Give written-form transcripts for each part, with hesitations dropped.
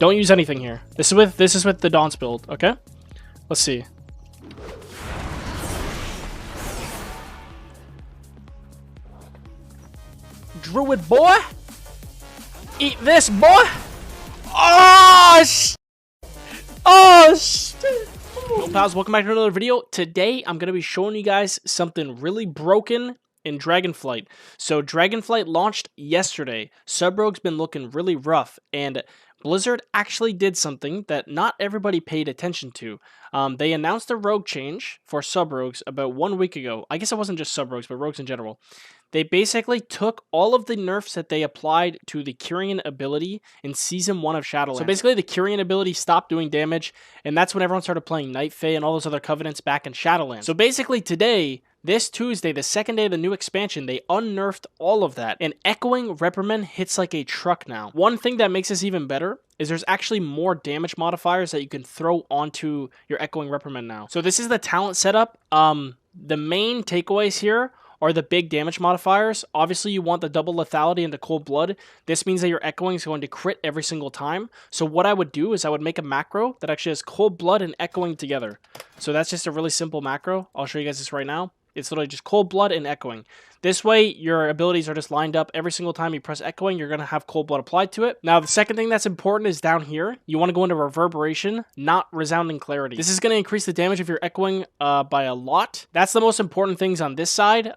Don't use anything here. This is with the Daunts build, okay? Let's see. Druid boy! Eat this, boy! Oh, oh, shit! Yo, pals, welcome back to another video. Today, I'm going to be showing you guys something really broken in Dragonflight. So, Dragonflight launched yesterday. Sub-Rogue's been looking really rough, and Blizzard actually did something that not everybody paid attention to. They announced a rogue change for Sub-Rogues about 1 week ago. I guess it wasn't just Sub-Rogues, but rogues in general. They basically took all of the nerfs that they applied to the Kyrian ability in Season 1 of Shadowlands. So basically the Kyrian ability stopped doing damage, and that's when everyone started playing Night Fae and all those other Covenants back in Shadowlands. So basically today, this Tuesday, the second day of the new expansion, they unnerfed all of that, and Echoing Reprimand hits like a truck now. One thing that makes this even better is there's actually more damage modifiers that you can throw onto your Echoing Reprimand now. So this is the talent setup. The main takeaways here are the big damage modifiers. Obviously, you want the double lethality and the cold blood. This means that your echoing is going to crit every single time. So what I would do is I would make a macro that actually has cold blood and echoing together. So that's just a really simple macro. I'll show you guys this right now. It's literally just cold blood and echoing. This way, your abilities are just lined up. Every single time you press echoing, you're going to have cold blood applied to it. Now, the second thing that's important is down here. You want to go into reverberation, not resounding clarity. This is going to increase the damage of your echoing by a lot. That's the most important things on this side.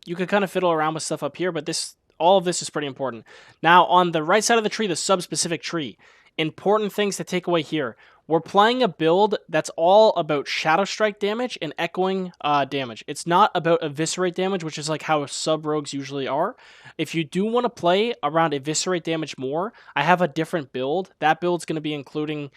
You could kind of fiddle around with stuff up here, but all of this is pretty important. Now, on the right side of the tree, the sub-specific tree, important things to take away here. We're playing a build that's all about Shadow Strike damage and Echoing damage. It's not about Eviscerate damage, which is like how sub-rogues usually are. If you do want to play around Eviscerate damage more, I have a different build. That build's going to be including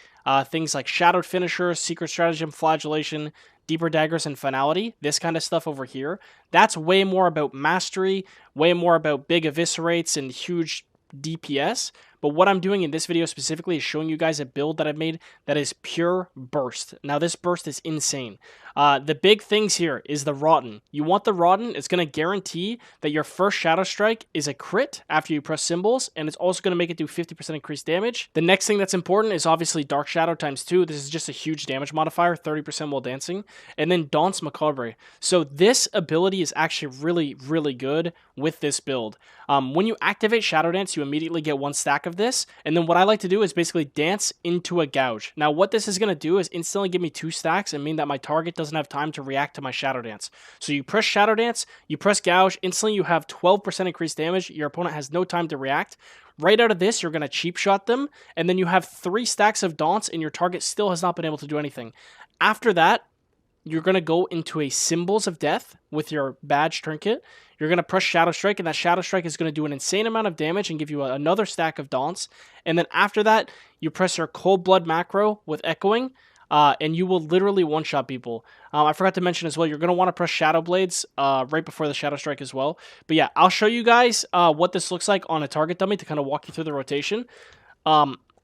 things like Shadowed Finisher, Secret Stratagem, Flagellation, Deeper Daggers, and Finality. This kind of stuff over here. That's way more about Mastery, way more about big Eviscerates and huge DPS. But what I'm doing in this video specifically is showing you guys a build that I've made that is pure burst. Now this burst is insane. The big things here is the Rotten. You want the Rotten. It's going to guarantee that your first Shadow Strike is a crit after you press symbols, and it's also going to make it do 50% increased damage. The next thing that's important is obviously Dark Shadow ×2. This is just a huge damage modifier, 30% while dancing. And then Daunts Macabre. So this ability is actually really, really good with this build. When you activate Shadow Dance, you immediately get 1 stack of this, and then what I like to do is basically dance into a gouge. Now what this is going to do is instantly give me 2 stacks and mean that my target doesn't have time to react to my Shadow Dance. So you press Shadow Dance, you press gouge, instantly you have 12% increased damage, your opponent has no time to react. Right out of this, you're going to cheap shot them, and then you have 3 stacks of Daunts and your target still has not been able to do anything. After that, you're going to go into a Symbols of Death with your badge trinket. You're going to press Shadow Strike, and that Shadow Strike is going to do an insane amount of damage and give you another stack of Daunts. And then after that, you press your Cold Blood macro with Echoing, and you will literally one-shot people. I forgot to mention as well, you're going to want to press Shadow Blades right before the Shadow Strike as well. But yeah, I'll show you guys what this looks like on a target dummy to kind of walk you through the rotation.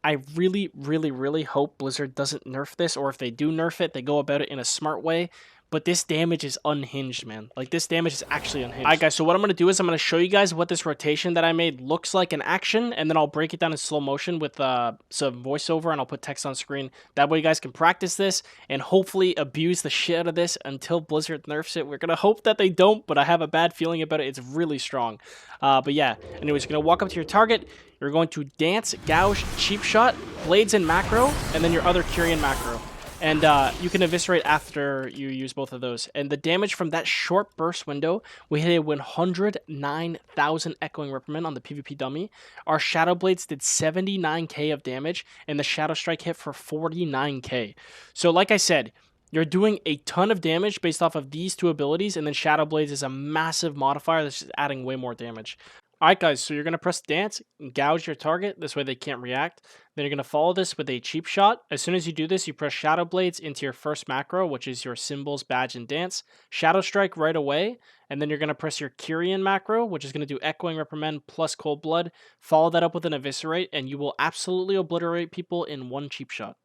I really, really, really hope Blizzard doesn't nerf this, or if they do nerf it, they go about it in a smart way. But this damage is unhinged, man. Like, this damage is actually unhinged. Alright, guys, so what I'm going to do is I'm going to show you guys what this rotation that I made looks like in action, and then I'll break it down in slow motion with some voiceover, and I'll put text on screen. That way you guys can practice this, and hopefully abuse the shit out of this until Blizzard nerfs it. We're going to hope that they don't, but I have a bad feeling about it. It's really strong. But yeah, anyways, you're going to walk up to your target. You're going to dance, gouge, cheap shot, blades and macro, and then your other Kyrian macro. And you can eviscerate after you use both of those. And the damage from that short burst window, we hit a 109,000 Echoing Reprimand on the PvP dummy. Our Shadow Blades did 79k of damage, and the Shadow Strike hit for 49k. So like I said, you're doing a ton of damage based off of these 2 abilities, and then Shadow Blades is a massive modifier that's just adding way more damage. Alright guys, so you're going to press dance, gouge your target, this way they can't react. Then you're going to follow this with a cheap shot. As soon as you do this, you press Shadow Blades into your first macro, which is your Symbols, Badge, and Dance. Shadow Strike right away, and then you're going to press your Kyrian macro, which is going to do Echoing Reprimand plus Cold Blood. Follow that up with an Eviscerate, and you will absolutely obliterate people in 1 cheap shot.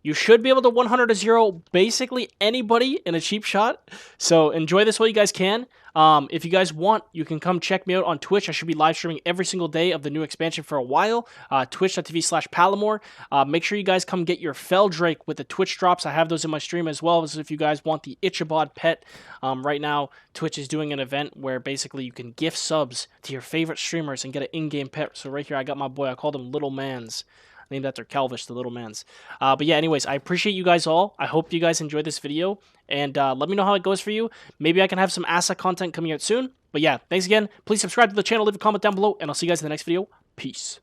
You should be able to 100 to 0 basically anybody in a cheap shot. So enjoy this while you guys can. If you guys want, you can come check me out on Twitch. I should be live streaming every single day of the new expansion for a while. Twitch.tv/Palumor. Make sure you guys come get your Fell Drake with the Twitch drops. I have those in my stream as well. As if you guys want the Ichabod pet. Right now, Twitch is doing an event where basically you can gift subs to your favorite streamers and get an in-game pet. So right here, I got my boy. I called him Little Mans. Named after Calvish, the little man's. But yeah, anyways, I appreciate you guys all. I hope you guys enjoyed this video. And let me know how it goes for you. Maybe I can have some asset content coming out soon. But yeah, thanks again. Please subscribe to the channel, leave a comment down below, and I'll see you guys in the next video. Peace.